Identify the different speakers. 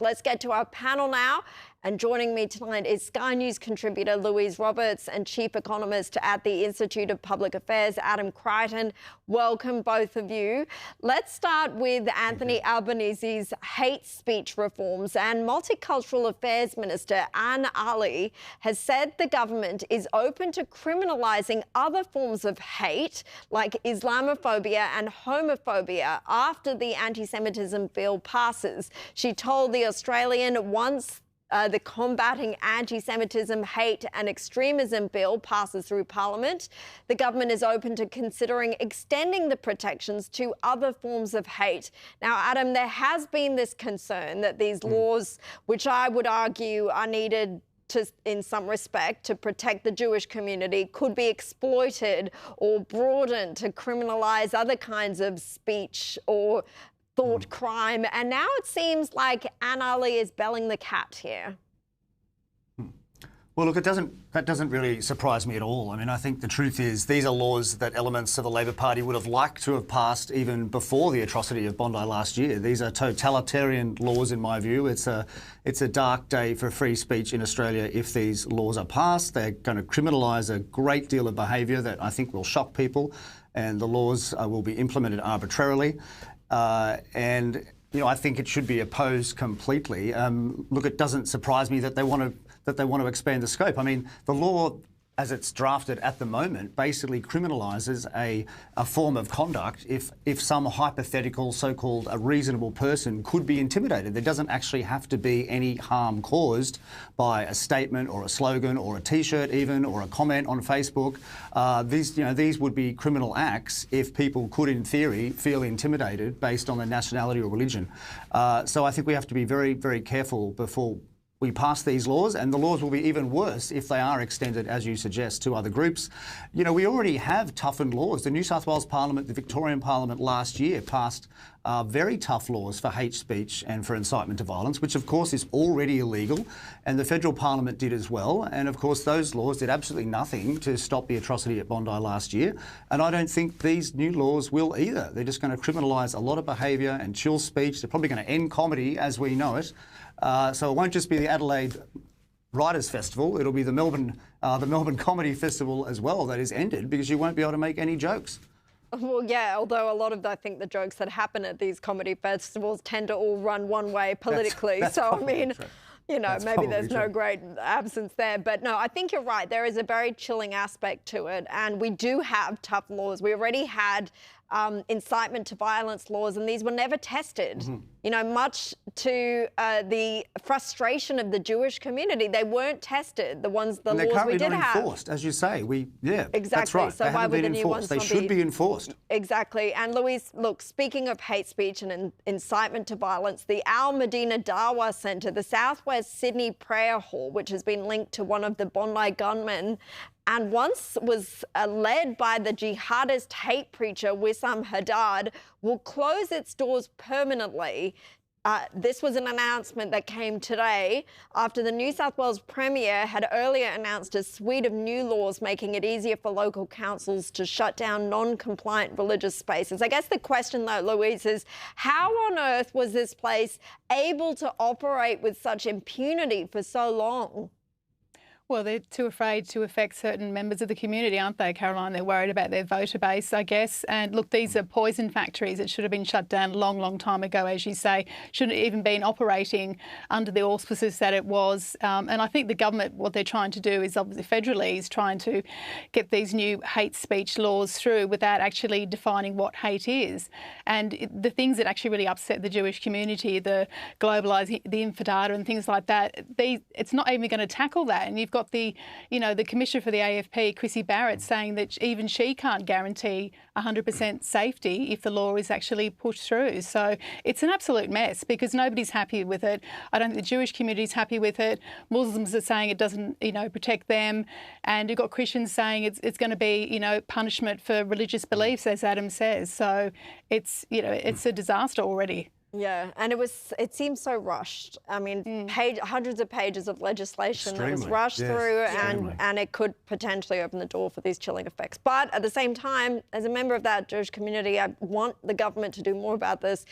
Speaker 1: Let's get to our panel now. And joining me tonight is Sky News contributor Louise Roberts and chief economist at the Institute of Public Affairs, Adam Creighton. Welcome, both of you. Let's start with Anthony Albanese's hate speech reforms. And Multicultural Affairs Minister Anne Ali has said the government is open to criminalising other forms of hate, like Islamophobia and homophobia, after the anti-Semitism bill passes. She told The Australian once the Combating Anti-Semitism, Hate and Extremism bill passes through Parliament, the government is open to considering extending the protections to other forms of hate. Now, Adam, there has been this concern that these laws, which I would argue are needed in some respect, to protect the Jewish community, could be exploited or broadened to criminalise other kinds of speech or thought crime, and now it seems like Anne Ali is belling the cat here.
Speaker 2: Well, look, that doesn't really surprise me at all. I mean, I think the truth is these are laws that elements of the Labor Party would have liked to have passed even before the atrocity of Bondi last year. These are totalitarian laws, in my view. It's a dark day for free speech in Australia if these laws are passed. They're going to criminalise a great deal of behaviour that I think will shock people, and the laws will be implemented arbitrarily. And you know, I think it should be opposed completely. Look, it doesn't surprise me that they want to expand the scope. I mean, the law, as it's drafted at the moment, basically criminalises a form of conduct if some hypothetical so-called a reasonable person could be intimidated. There doesn't actually have to be any harm caused by a statement or a slogan or a T-shirt even or a comment on Facebook. These would be criminal acts if people could, in theory, feel intimidated based on their nationality or religion. So I think we have to be very, very careful before we pass these laws, and the laws will be even worse if they are extended, as you suggest, to other groups. You know, we already have toughened laws. The New South Wales Parliament, the Victorian Parliament last year passed very tough laws for hate speech and for incitement to violence, which of course is already illegal, and the federal parliament did as well. And of course those laws did absolutely nothing to stop the atrocity at Bondi last year, and I don't think these new laws will either. They're just going to criminalise a lot of behaviour and chill speech. They're probably going to end comedy as we know it. So it won't just be the Adelaide Writers' Festival, it'll be the Melbourne Comedy Festival as well that is ended, because you won't be able to make any jokes.
Speaker 1: Well, yeah, although a lot of, I think, the jokes that happen at these comedy festivals tend to all run one way politically.
Speaker 2: That's
Speaker 1: so, I mean,
Speaker 2: true.
Speaker 1: You know,
Speaker 2: That's
Speaker 1: maybe there's
Speaker 2: true.
Speaker 1: no great absence there. But no, I think you're right. There is a very chilling aspect to it. And we do have tough laws. We already had incitement to violence laws, and these were never tested. You know, much to the frustration of the Jewish community, they weren't tested. The laws we did have.
Speaker 2: They're currently not enforced, as you say.
Speaker 1: Exactly.
Speaker 2: That's right.
Speaker 1: So
Speaker 2: they
Speaker 1: why
Speaker 2: haven't
Speaker 1: would
Speaker 2: been
Speaker 1: the new
Speaker 2: enforced.
Speaker 1: ones
Speaker 2: They should be enforced.
Speaker 1: Exactly. And Louise, look, speaking of hate speech and incitement to violence, the Al Medina Dawa Centre, the Southwest Sydney Prayer Hall, which has been linked to one of the Bondi gunmen, and once was led by the jihadist hate preacher Wissam Haddad, will close its doors permanently. This was an announcement that came today after the New South Wales Premier had earlier announced a suite of new laws making it easier for local councils to shut down non-compliant religious spaces. I guess the question, though, Louise, is how on earth was this place able to operate with such impunity for so long?
Speaker 3: Well, they're too afraid to affect certain members of the community, aren't they, Caroline? They're worried about their voter base, I guess. And look, these are poison factories. It should have been shut down a long, long time ago, as you say. Shouldn't have even been operating under the auspices that it was. And I think the government, what they're trying to do is obviously federally is trying to get these new hate speech laws through without actually defining what hate is. And the things that actually really upset the Jewish community, the globalising, the infodata and things like that, it's not even going to tackle that. And you've got the Commissioner for the AFP, Chrissy Barrett, saying that even she can't guarantee 100% safety if the law is actually pushed through. So it's an absolute mess because nobody's happy with it. I don't think the Jewish community is happy with it. Muslims are saying it doesn't, protect them. And you've got Christians saying it's going to be, punishment for religious beliefs, as Adam says. So it's a disaster already.
Speaker 1: Yeah, and it seems so rushed. I mean, hundreds of pages of legislation that was rushed through, and it could potentially open the door for these chilling effects. But at the same time, as a member of that Jewish community, I want the government to do more about this.